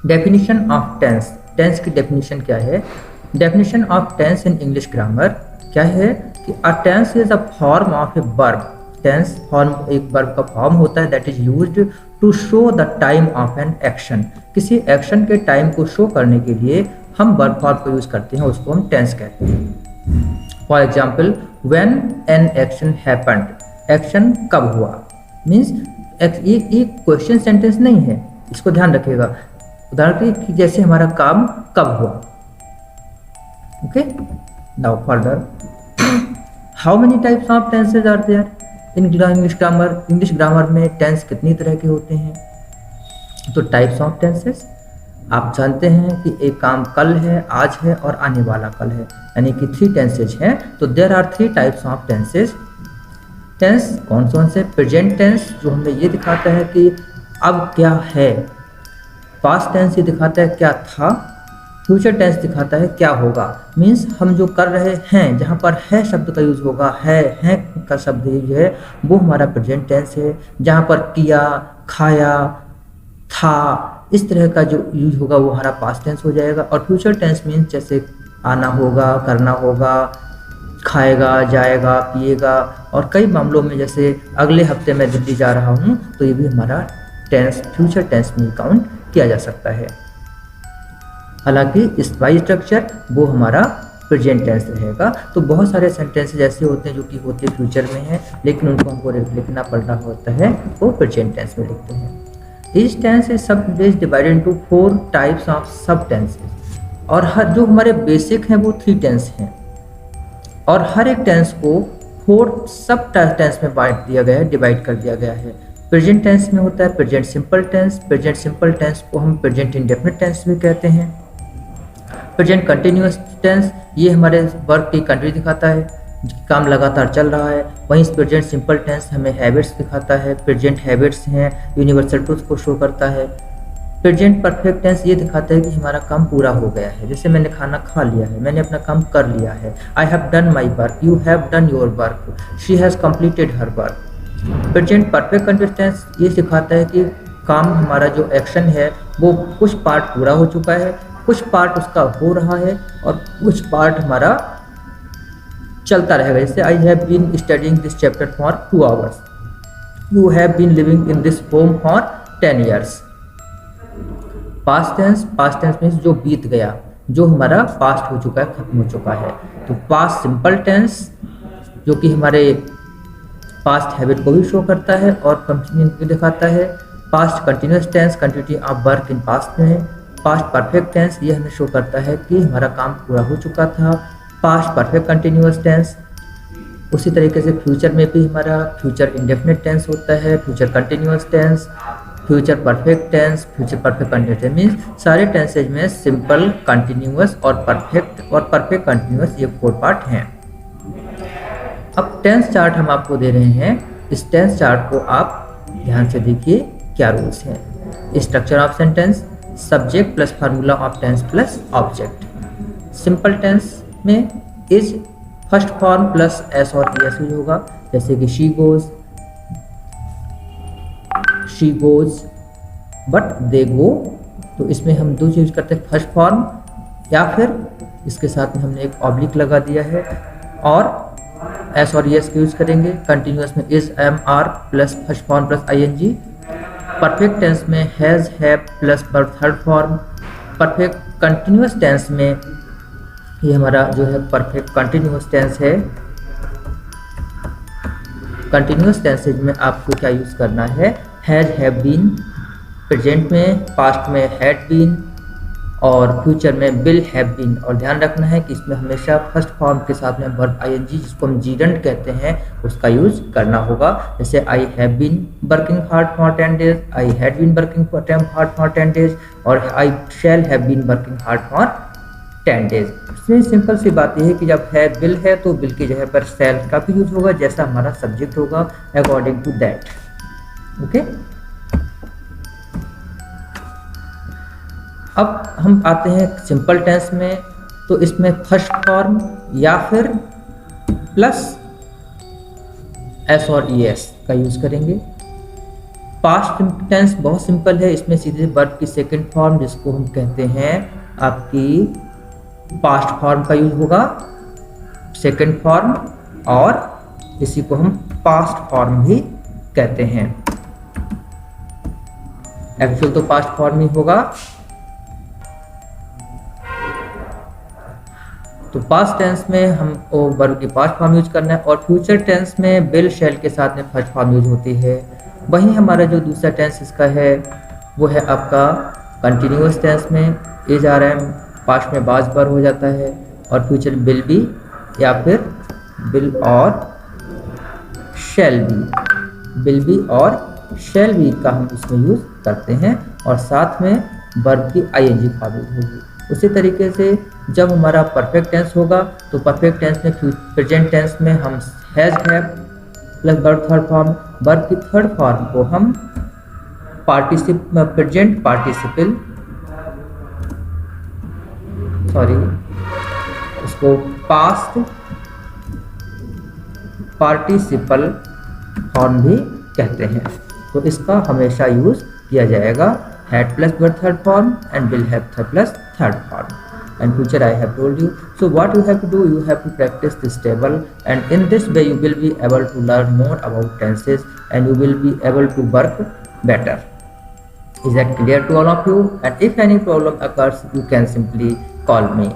Definition of tense, tense की definition क्या है? Definition of tense in English grammar क्या है कि a tense is a form of a verb. Tense form एक वर्ब का फॉर्म होता है that is used to show the time of an action. किसी एक्शन के टाइम को शो करने के लिए हम वर्ब फॉर्म को यूज करते हैं, उसको हम टेंस कहते हैं। For example, when an action happened, action कब हुआ, मीन्स ये क्वेश्चन सेंटेंस नहीं है, इसको ध्यान रखिएगा। उदाहरण कि जैसे हमारा काम कब हुआ। Okay, now further, how many types of tenses are there in English grammar? English grammar में टेंस कितनी तरह के होते हैं? तो टाइप्स ऑफ टेंसेस आप जानते हैं कि एक काम कल है, आज है और आने वाला कल है, यानी कि 3 टेंसेज हैं। तो there are 3 types of tenses. Tense कौन कौन से? प्रेजेंट टेंस जो हमें ये दिखाता है कि अब क्या है, पास्ट टेंस ये दिखाता है क्या था, फ्यूचर टेंस दिखाता है क्या होगा, मीन्स हम जो कर रहे हैं, जहाँ पर है शब्द का यूज होगा, है का शब्द यूज है, वो हमारा प्रेजेंट टेंस है। जहाँ पर किया, खाया, था, इस तरह का जो यूज होगा वो हमारा पास्ट टेंस हो जाएगा। और फ्यूचर टेंस मीन्स जैसे आना होगा, करना होगा, खाएगा, जाएगा, पिएगा, और कई मामलों में जैसे अगले हफ्ते मैं दिल्ली जा रहा हूँ, तो ये भी हमारा टेंस फ्यूचर टेंस में काउंट किया जा सकता है। हालांकि इसका स्ट्रक्चर वो हमारा प्रेजेंट टेंस रहेगा। तो बहुत सारे सेंटेंसेस ऐसे होते हैं जो कि होते फ्यूचर में हैं, लेकिन उनको हमको लिखना पड़ना होता है, वो प्रेजेंट टेंस में लिखते हैं। ईच टेंस इज सब डिवाइडेड इनटू 4 टाइप्स ऑफ सब टेंसेस। और हर जो हमारे बेसिक हैं वो 3 टेंस हैं, और हर एक टेंस को 4 सब टेंस में बांट दिया गया है, डिवाइड कर दिया गया है। प्रेजेंट टेंस में होता है present simple tense. Present simple tense को हम प्रेजेंट इंडेफिनिट टेंस भी कहते हैं। प्रेजेंट कंटिन्यूअस टेंस ये हमारे वर्क की कंटिन्यू दिखाता है, काम लगातार चल रहा है। वहीं प्रेजेंट सिंपल टेंस हमें हैबिट्स दिखाता है, प्रेजेंट हैबिट्स हैं, यूनिवर्सल ट्रूथ को शो करता है। प्रेजेंट परफेक्ट टेंस ये दिखाता है कि हमारा काम पूरा हो गया है, जैसे मैंने खाना खा लिया है, मैंने अपना काम कर लिया है। I have done my work, you have done your work, she has completed her work. Present perfect continuous tense ये सिखाता है कि काम हमारा जो एक्शन है वो कुछ पार्ट पूरा हो चुका है, कुछ पार्ट उसका हो रहा है, और कुछ पार्ट हमारा चलता रहेगा। जैसे I have been studying this chapter for 2 hours, you have been living in this home for 10 years। Past tense means जो बीत गया, जो हमारा पास्ट हो चुका है, खत्म हो चुका है। तो पास्ट सिंपल टेंस जो कि हमारे पास्ट हैबिट को भी शो करता है और कंटिन्यू भी दिखाता है। Past continuous tense continuity of work in past में। पास्ट परफेक्ट टेंस ये हमें शो करता है कि हमारा काम पूरा हो चुका था। Past perfect continuous tense. उसी तरीके से फ्यूचर में भी हमारा फ्यूचर इंडेफिनिट टेंस होता है, future continuous tense, future perfect tense, future perfect continuous. Means सारे टेंसेज में सिंपल, कंटिन्यूअस और परफेक्ट कंटिन्यूअस ये 4 पार्ट हैं। अब टेंस चार्ट हम आपको दे रहे हैं, इस टेंस चार्ट को आप ध्यान से देखिए क्या रूल्स हैं। Structure of sentence, subject plus formula of tense plus object. Simple tense में is first form plus s और एस यूज होगा, जैसे कि she goes but they go. तो इसमें हम 2 चीज करते हैं, फर्स्ट फॉर्म या फिर इसके साथ में हमने एक ऑब्लिक लगा दिया है, और एस और एस यूज करेंगे। कंटिन्यूअस में is, am, are plus first form plus ING. Perfect tense में has, have plus third form. Perfect continuous tense में ये हमारा जो है परफेक्ट कंटिन्यूअस टेंस है। कंटिन्यूअस टेंसेज में आपको क्या यूज करना है, हैज, हैव बीन। प्रेजेंट में, पास्ट में हैड बीन, और फ्यूचर में विल हैव बीन। और ध्यान रखना है कि इसमें हमेशा फर्स्ट फॉर्म के साथ में वर्ब आईएनजी, जिसको हम जीरंट कहते हैं, उसका यूज करना होगा। जैसे I have been working hard for 10 days, I had been working hard for 10 days, और I shall have been working hard for 10 days। इसमें सिंपल सी बात यह है कि जब है विल है तो विल की जगह पर शैल का भी यूज होगा, जैसा हमारा सब्जेक्ट होगा अकॉर्डिंग टू दैट। ओके, अब हम आते हैं सिंपल टेंस में। तो इसमें फर्स्ट फॉर्म या फिर प्लस एस और ई एस का यूज करेंगे। पास्ट टेंस बहुत सिंपल है, इसमें सीधे वर्ब की सेकंड फॉर्म जिसको हम कहते हैं आपकी पास्ट फॉर्म का यूज होगा, सेकंड फॉर्म, और इसी को हम पास्ट फॉर्म भी कहते हैं। एक्चुअल तो पास्ट फॉर्म ही होगा। तो पास्ट टेंस में हम वर्ब की पास्ट फॉर्म यूज करना है, और फ्यूचर टेंस में विल शैल के साथ में फर्स्ट फॉर्म यूज होती है। वहीं हमारा जो दूसरा टेंस इसका है वो है आपका कंटिन्यूअस टेंस में इज आ रहा है, पास्ट में बाज बार हो जाता है, और फ्यूचर विल बी या फिर विल और शैल बी, विल बी और शैल बी का हम इसमें यूज करते हैं, और साथ में वर्ब की आईएनजी फॉर्म यूज होगी। उसी तरीके से जब हमारा परफेक्ट टेंस होगा तो परफेक्ट टेंस में प्रेजेंट टेंस में हम has have plus verb third form, verb की थर्ड फॉर्म को हम प्रेजेंट पार्टिसिपल इसको पास्ट पार्टिसिपल फॉर्म भी कहते हैं। तो इसका हमेशा यूज किया जाएगा had plus verb third form and will have plus third form, and future I have told you. So what you have to do, you have to practice this table, and in this way you will be able to learn more about tenses and you will be able to work better. Is that clear to all of you? And if any problem occurs, you can simply call me.